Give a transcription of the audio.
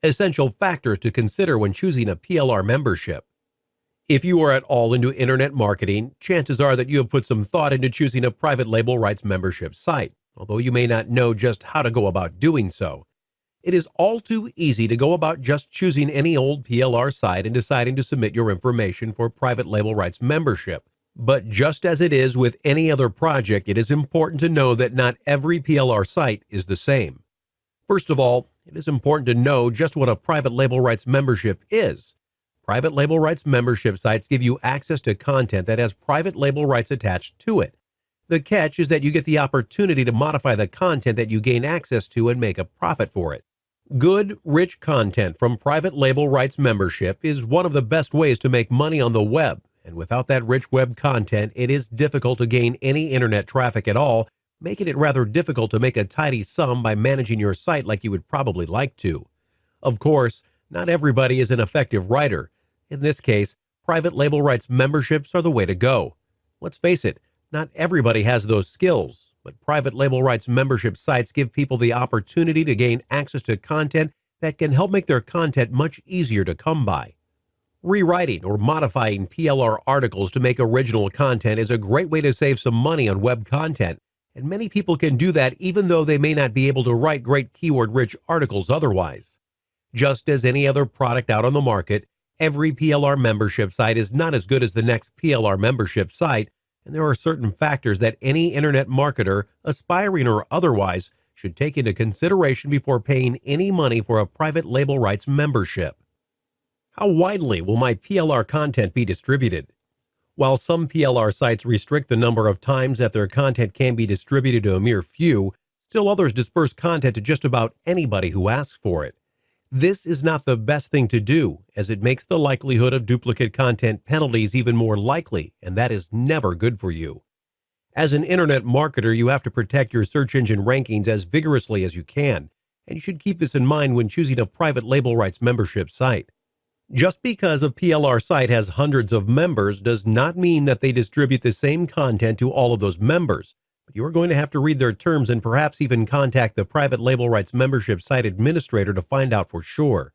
essential factors to consider when choosing a PLR membership. If you are at all into internet marketing, chances are that you have put some thought into choosing a private label rights membership site, although you may not know just how to go about doing so. It is all too easy to go about just choosing any old PLR site and deciding to submit your information for private label rights membership. But just as it is with any other project, it is important to know that not every PLR site is the same. First of all, it is important to know just what a private label rights membership is. Private label rights membership sites give you access to content that has private label rights attached to it. The catch is that you get the opportunity to modify the content that you gain access to and make a profit for it. Good, rich content from private label rights membership is one of the best ways to make money on the web, and without that rich web content, it is difficult to gain any internet traffic at all, making it rather difficult to make a tidy sum by managing your site like you would probably like to. Of course, not everybody is an effective writer. In this case, private label rights memberships are the way to go. Let's face it, not everybody has those skills, but private label rights membership sites give people the opportunity to gain access to content that can help make their content much easier to come by. Rewriting or modifying PLR articles to make original content is a great way to save some money on web content, and many people can do that even though they may not be able to write great keyword-rich articles otherwise. Just as any other product out on the market, every PLR membership site is not as good as the next PLR membership site, and there are certain factors that any internet marketer, aspiring or otherwise, should take into consideration before paying any money for a private label rights membership. How widely will my PLR content be distributed? While some PLR sites restrict the number of times that their content can be distributed to a mere few, still others disperse content to just about anybody who asks for it. This is not the best thing to do, as it makes the likelihood of duplicate content penalties even more likely, and that is never good for you. As an internet marketer, you have to protect your search engine rankings as vigorously as you can, and you should keep this in mind when choosing a private label rights membership site. Just because a PLR site has hundreds of members does not mean that they distribute the same content to all of those members, but you are going to have to read their terms and perhaps even contact the private label rights membership site administrator to find out for sure.